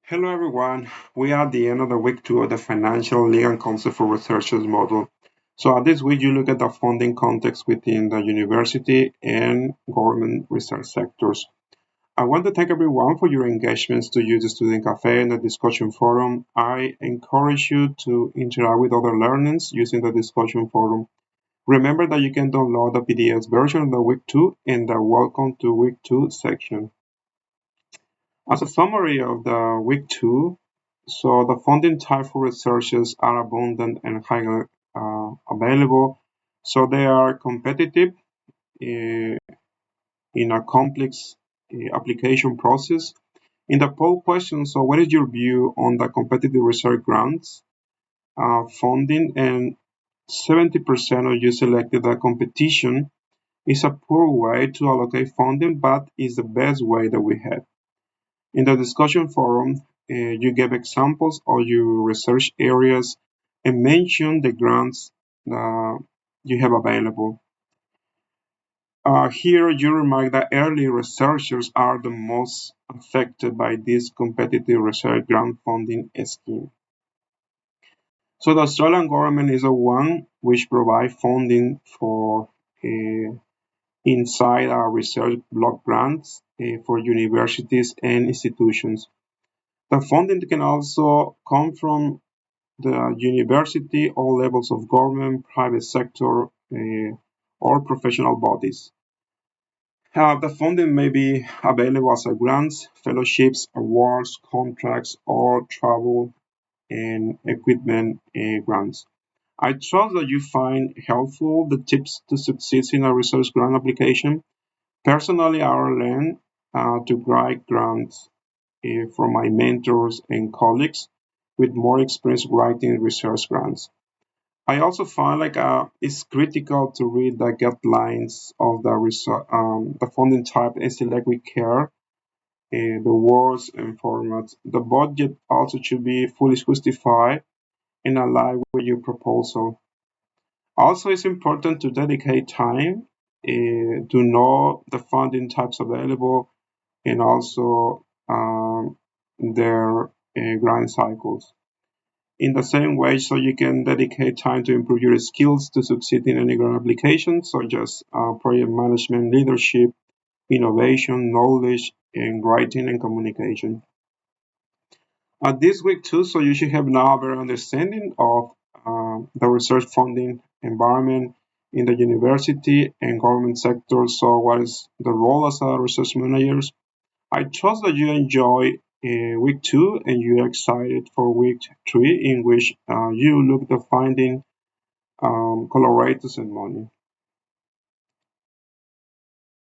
Hello everyone. We are at the end of the week two of the financial legal concept for researchers model. So this week you look at the funding context within the university and government research sectors. I want to thank everyone for your engagements to use the student cafe and the discussion forum. I encourage you to interact with other learners using the discussion forum. Remember that you can download the PDF version of the week two in the welcome to week two section. As a summary of the week two, so the funding type for researchers are abundant and highly available. So they are competitive in a complex application process. In the poll question, so what is your view on the competitive research grants funding? And 70% of you selected that competition is a poor way to allocate funding, but is the best way that we have. In the discussion forum, you gave examples of your research areas and mention the grants you have available. Here, you remark that early researchers are the most affected by this competitive research grant funding scheme. So the Australian government is the one which provides funding for inside our research block grants for universities and institutions. The funding can also come from the university, all levels of government, private sector, or professional bodies. The funding may be available as a grants, fellowships, awards, contracts, or travel and equipment grants. I trust that you find helpful the tips to succeed in a research grant application. Personally, I learned to write grants from my mentors and colleagues with more experience writing research grants. I also find it's critical to read the guidelines of the funding type and select with care the words and formats. The budget also should be fully justified and align with your proposal. Also, it's important to dedicate time to know the funding types available and also their grind cycles. In the same way, so you can dedicate time to improve your skills to succeed in any grant application, such as project management, leadership, innovation, knowledge, and writing and communication. This week too, so you should have now a better understanding of the research funding environment in the university and government sector. So what is the role as a research manager? I trust that you enjoy week two and you are excited for week three, in which you look the finding collaborators and money.